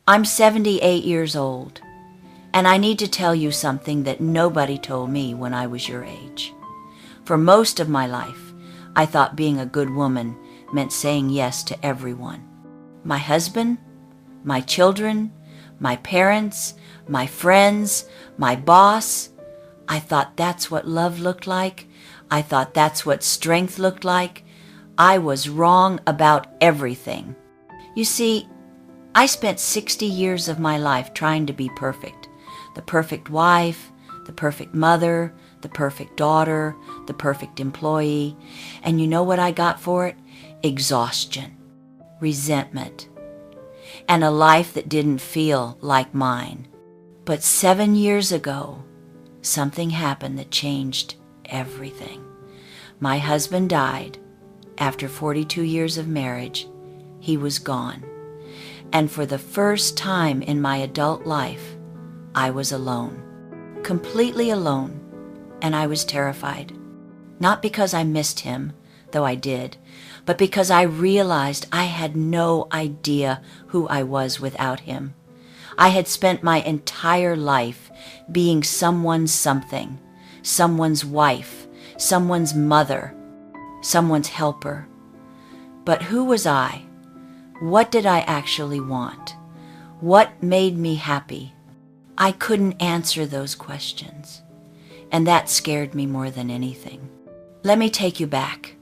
I'm 78 years old, and I need to tell you something that nobody told me when I was your age. For most of my life, I thought being a good woman meant saying yes to everyone. My husband, my children, my parents, my friends, my boss. I thought that's what love looked like. I thought that's what strength looked like. I was wrong about everything. You see, I spent 60 years of my life trying to be perfect. The perfect wife, the perfect mother, the perfect daughter, the perfect employee. And you know what I got for it? Exhaustion, resentment, and a life that didn't feel like mine. But 7 years ago, something happened that changed everything. My husband died. After 42 years of marriage, he was gone. And for the first time in my adult life, I was alone, completely alone, and I was terrified. Not because I missed him, though I did, but because I realized I had no idea who I was without him. I had spent my entire life being someone's something, someone's wife, someone's mother, someone's helper. But who was I? What did I actually want? What made me happy? I couldn't answer those questions, and that scared me more than anything. Let me take you back.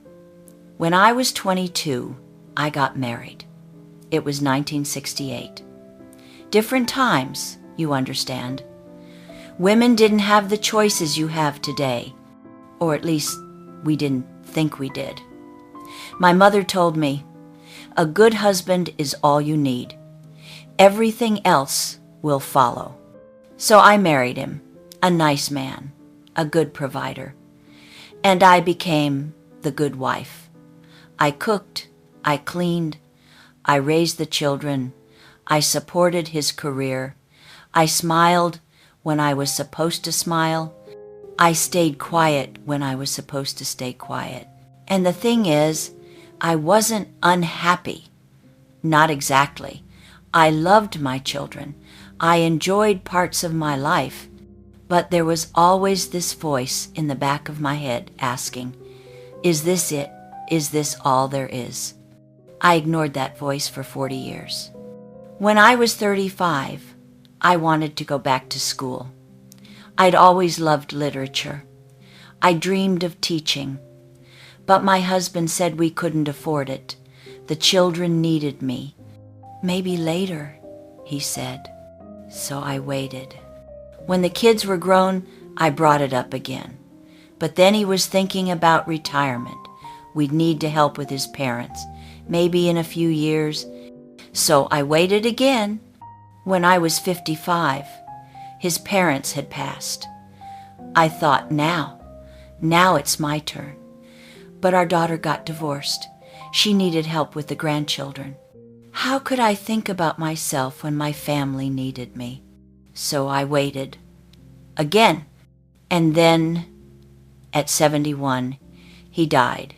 When I was 22, I got married. It was 1968. Different times, you understand. Women didn't have the choices you have today, or at least we didn't think we did. My mother told me, a good husband is all you need. Everything else will follow. So I married him, a nice man, a good provider, and I became the good wife. I cooked, I cleaned, I raised the children, I supported his career, I smiled when I was supposed to smile, I stayed quiet when I was supposed to stay quiet. And the thing is, I wasn't unhappy. Not exactly. I loved my children. I enjoyed parts of my life. But there was always this voice in the back of my head asking, is this it? Is this all there is? I ignored that voice for 40 years. When I was 35, I wanted to go back to school. I'd always loved literature. I dreamed of teaching. But my husband said we couldn't afford it. The children needed me. Maybe later, he said. So I waited. When the kids were grown, I brought it up again. But then he was thinking about retirement. We'd need to help with his parents, maybe in a few years. So I waited again. When I was 55, his parents had passed. I thought, now it's my turn. But our daughter got divorced. She needed help with the grandchildren. How could I think about myself when my family needed me? So I waited. Again. And then, at 71, he died.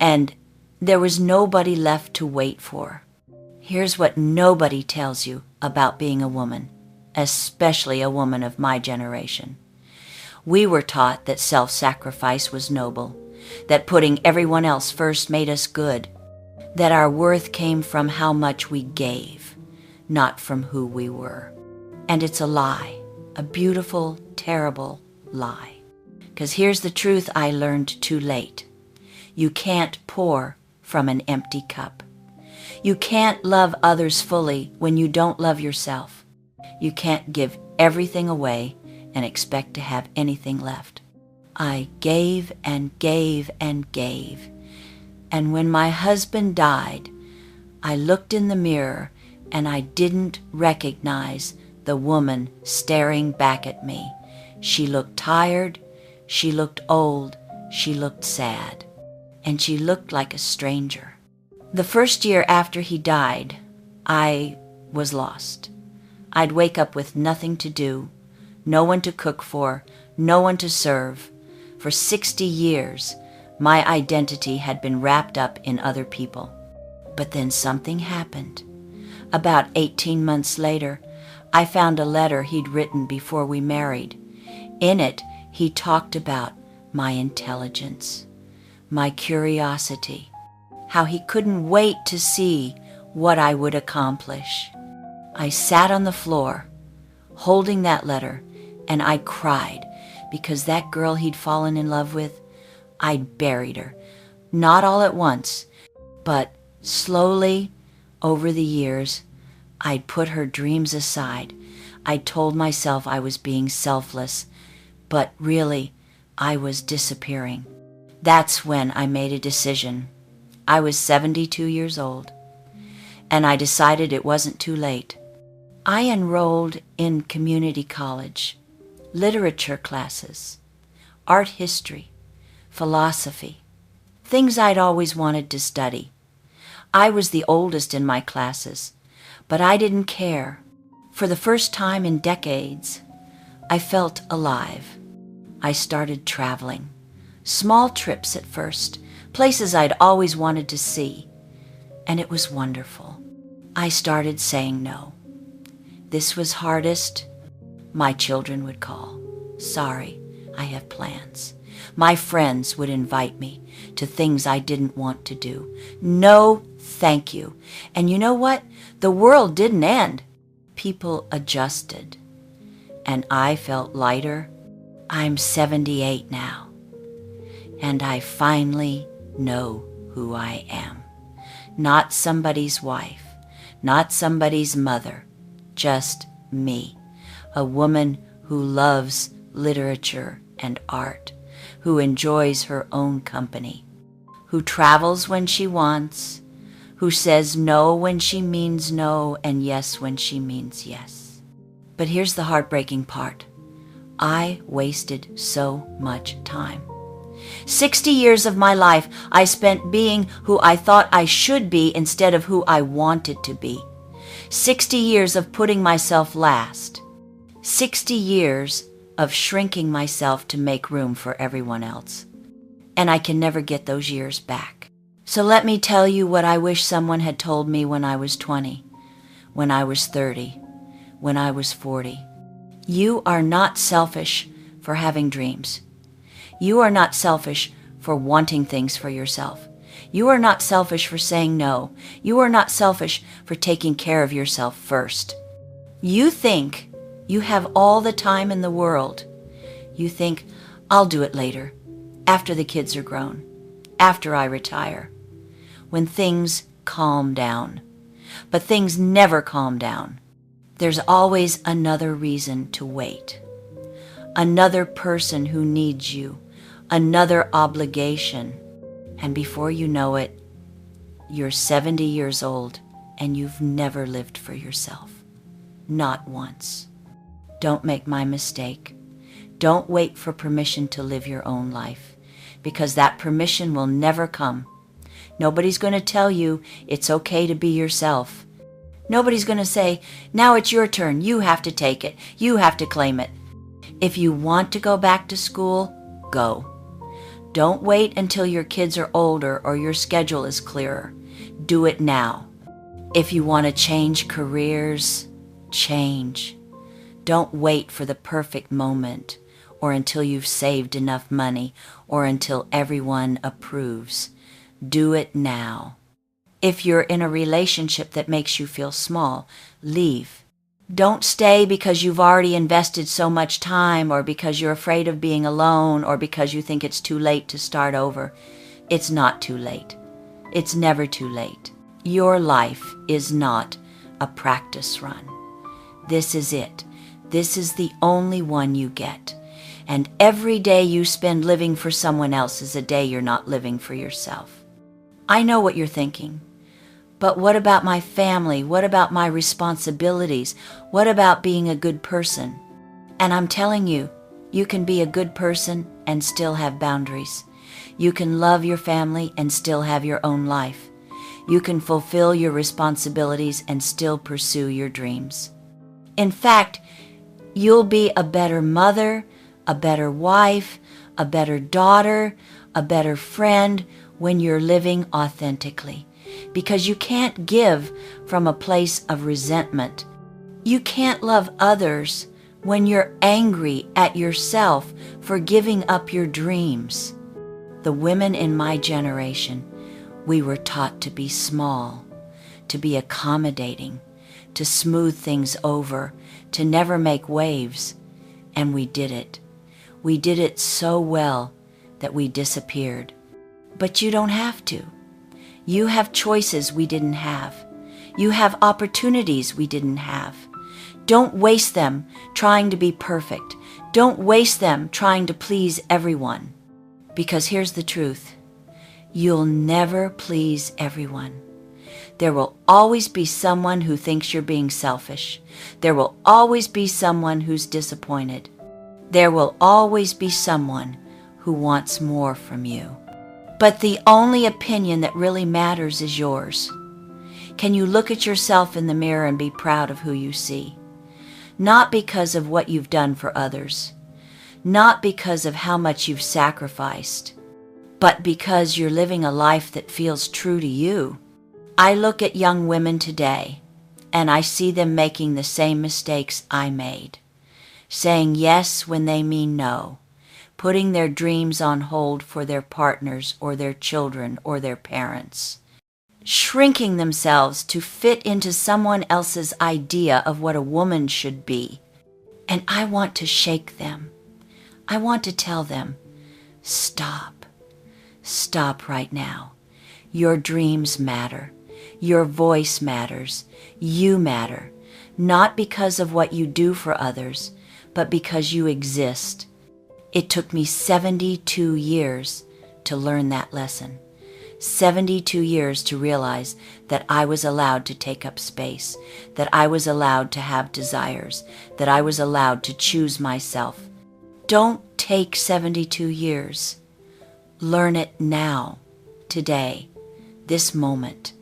And there was nobody left to wait for. Here's what nobody tells you about being a woman, especially a woman of my generation. We were taught that self-sacrifice was noble, that putting everyone else first made us good, that our worth came from how much we gave, not from who we were. And it's a lie, a beautiful, terrible lie. Because here's the truth I learned too late. You can't pour from an empty cup. You can't love others fully when you don't love yourself. You can't give everything away and expect to have anything left. I gave and gave and gave. And when my husband died, I looked in the mirror and I didn't recognize the woman staring back at me. She looked tired, she looked old, she looked sad, and she looked like a stranger. The first year after he died, I was lost. I'd wake up with nothing to do, no one to cook for, no one to serve. For 60 years, my identity had been wrapped up in other people. But then something happened. About 18 months later, I found a letter he'd written before we married. In it, he talked about my intelligence, my curiosity, how he couldn't wait to see what I would accomplish. I sat on the floor, holding that letter, and I cried because that girl he'd fallen in love with, I'd buried her. Not all at once, but slowly over the years, I'd put her dreams aside. I'd told myself I was being selfless, but really, I was disappearing. That's when I made a decision. I was 72 years old, and I decided it wasn't too late. I enrolled in community college, literature classes, art history, philosophy, things I'd always wanted to study. I was the oldest in my classes, but I didn't care. For the first time in decades, I felt alive. I started traveling. Small trips at first, places I'd always wanted to see, and it was wonderful. I started saying no. This was hardest. My children would call. Sorry, I have plans. My friends would invite me to things I didn't want to do. No, thank you. And you know what? The world didn't end. People adjusted, and I felt lighter. I'm 78 now, and I finally know who I am. Not somebody's wife, not somebody's mother, just me, a woman who loves literature and art, who enjoys her own company, who travels when she wants, who says no when she means no and yes when she means yes. But here's the heartbreaking part. I wasted so much time. 60 years of my life I spent being who I thought I should be instead of who I wanted to be. 60 years of putting myself last. 60 years of shrinking myself to make room for everyone else. And I can never get those years back. So let me tell you what I wish someone had told me when I was 20, when I was 30, when I was 40. You are not selfish for having dreams. You are not selfish for wanting things for yourself. You are not selfish for saying no. You are not selfish for taking care of yourself first. You think you have all the time in the world. You think, I'll do it later, after the kids are grown, after I retire, when things calm down. But things never calm down. There's always another reason to wait. Another person who needs you. Another obligation. And before you know it, you're 70 years old and you've never lived for yourself. Not once. Don't make my mistake. Don't wait for permission to live your own life, because that permission will never come. Nobody's going to tell you it's okay to be yourself. Nobody's going to say, now it's your turn. You have to take it. You have to claim it. If you want to go back to school, go. Don't wait until your kids are older or your schedule is clearer. Do it now. If you want to change careers, change. Don't wait for the perfect moment or until you've saved enough money or until everyone approves. Do it now. If you're in a relationship that makes you feel small, leave. Don't stay because you've already invested so much time or because you're afraid of being alone or because you think it's too late to start over. It's not too late. It's never too late. Your life is not a practice run. This is it. This is the only one you get. And every day you spend living for someone else is a day you're not living for yourself. I know what you're thinking. But what about my family? What about my responsibilities? What about being a good person? And I'm telling you, you can be a good person and still have boundaries. You can love your family and still have your own life. You can fulfill your responsibilities and still pursue your dreams. In fact, you'll be a better mother, a better wife, a better daughter, a better friend when you're living authentically. because you can't give from a place of resentment. You can't love others when you're angry at yourself for giving up your dreams. The women in my generation, we were taught to be small, to be accommodating, to smooth things over, to never make waves. And we did it. We did it so well that we disappeared. But you don't have to. You have choices we didn't have. You have opportunities we didn't have. Don't waste them trying to be perfect. Don't waste them trying to please everyone. Because here's the truth. You'll never please everyone. There will always be someone who thinks you're being selfish. There will always be someone who's disappointed. There will always be someone who wants more from you. But the only opinion that really matters is yours. Can you look at yourself in the mirror and be proud of who you see? Not because of what you've done for others, not because of how much you've sacrificed, but because you're living a life that feels true to you. I look at young women today, and I see them making the same mistakes I made, saying yes when they mean no, putting their dreams on hold for their partners or their children or their parents, shrinking themselves to fit into someone else's idea of what a woman should be. And I want to shake them. I want to tell them, stop. Stop right now. Your dreams matter. Your voice matters. You matter. Not because of what you do for others, but because you exist. It took me 72 years to learn that lesson. 72 years to realize that I was allowed to take up space, that I was allowed to have desires, that I was allowed to choose myself. Don't take 72 years. Learn it now, today, this moment.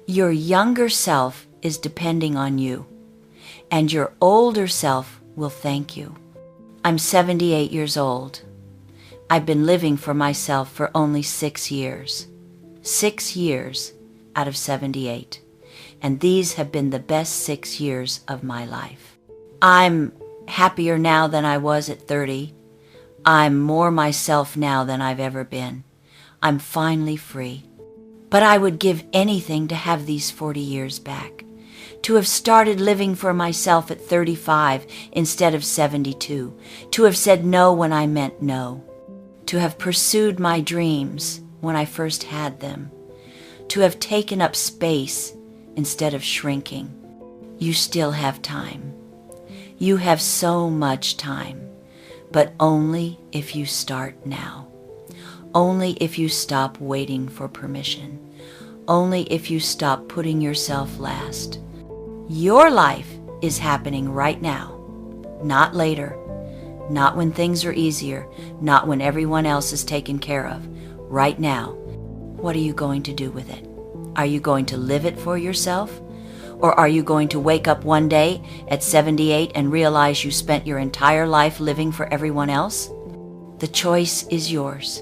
Your younger self is depending on you, and your older self will thank you. I'm 78 years old. I've been living for myself for only 6 years. 6 years out of 78. And these have been the best 6 years of my life. I'm happier now than I was at 30. I'm more myself now than I've ever been. I'm finally free. But I would give anything to have these 40 years back. To have started living for myself at 35 instead of 72. To have said no when I meant no. To have pursued my dreams when I first had them. To have taken up space instead of shrinking. You still have time. You have so much time, but only if you start now. Only if you stop waiting for permission. Only if you stop putting yourself last. Your life is happening right now, not later, not when things are easier, not when everyone else is taken care of. Right now. What are you going to do with it? Are you going to live it for yourself? Or are you going to wake up one day at 78 and realize you spent your entire life living for everyone else? The choice is yours.